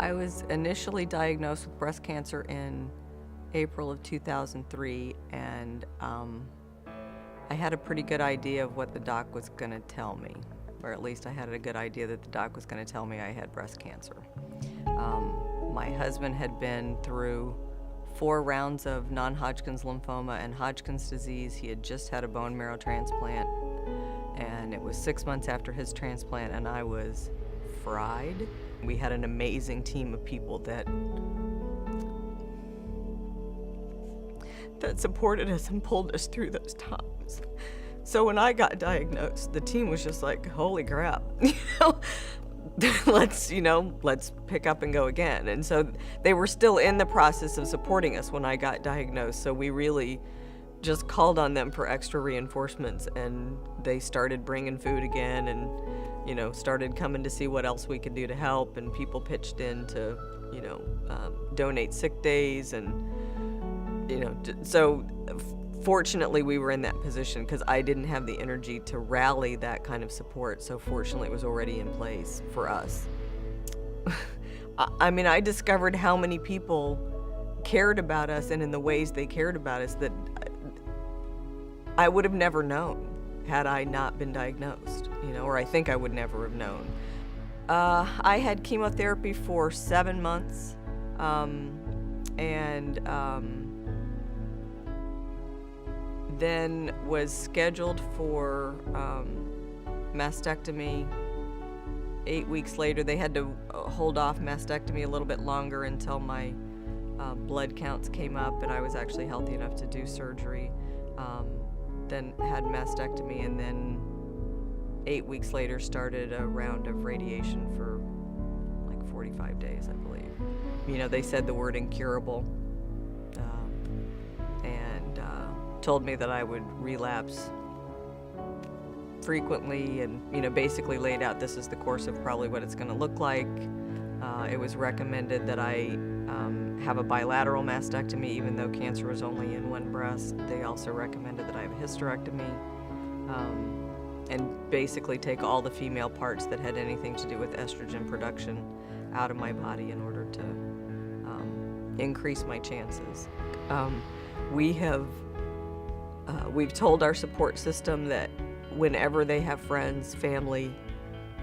I was initially diagnosed with breast cancer in April of 2003, and I had a pretty good idea of what the doc was going to tell me, or at least I had a good idea that the doc was going to tell me I had breast cancer. My husband had been through 4 rounds of non-Hodgkin's lymphoma and Hodgkin's disease. He had just had a bone marrow transplant, and it was 6 months after his transplant, and I was fried. We had an amazing team of people that supported us and pulled us through those times. So when I got diagnosed, the team was just like, holy crap, let's pick up and go again. And so they were still in the process of supporting us when I got diagnosed. So we really just called on them for extra reinforcements, and they started bringing food again, and started coming to see what else we could do to help, and people pitched in to donate sick days, and so fortunately we were in that position because I didn't have the energy to rally that kind of support. So fortunately it was already in place for us. I mean, I discovered how many people cared about us, and in the ways they cared about us that I would have never known had I not been diagnosed, or I think I would never have known. I had chemotherapy for 7 months, and then was scheduled for mastectomy. 8 weeks later, they had to hold off mastectomy a little bit longer until my blood counts came up and I was actually healthy enough to do surgery. Then had mastectomy, and then 8 weeks later started a round of radiation for like 45 days, I believe. They said the word incurable, and told me that I would relapse frequently, and basically laid out this is the course of probably what it's going to look like. It was recommended that I have a bilateral mastectomy, even though cancer was only in one breast. They also recommended that I have a hysterectomy, and basically take all the female parts that had anything to do with estrogen production out of my body in order to increase my chances. We've told our support system that whenever they have friends, family,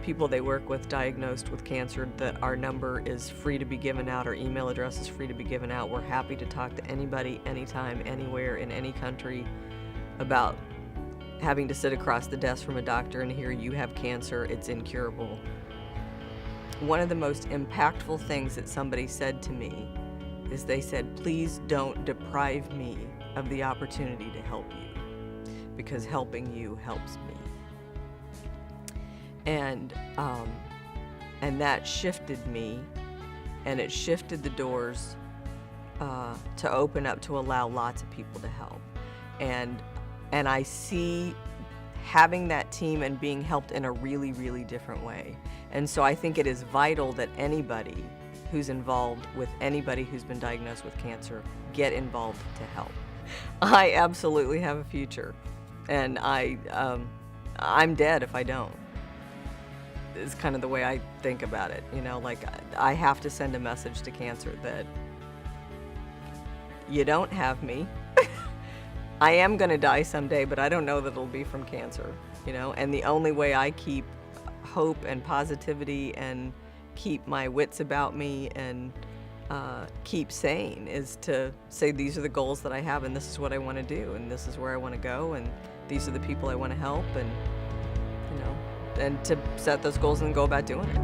people they work with diagnosed with cancer, that our number is free to be given out, our email address is free to be given out. We're happy to talk to anybody, anytime, anywhere, in any country about having to sit across the desk from a doctor and hear you have cancer, it's incurable. One of the most impactful things that somebody said to me is they said, please don't deprive me of the opportunity to help you, because helping you helps me. And that shifted me, and it shifted the doors to open up to allow lots of people to help. And I see having that team and being helped in a really, really different way. And so I think it is vital that anybody who's involved with anybody who's been diagnosed with cancer get involved to help. I absolutely have a future, and I'm dead if I don't. Is kind of the way I think about it. I have to send a message to cancer that you don't have me. I am gonna die someday, but I don't know that it'll be from cancer, and the only way I keep hope and positivity and keep my wits about me and keep sane is to say these are the goals that I have, and this is what I want to do, and this is where I want to go, and these are the people I want to help, and to set those goals and go about doing it.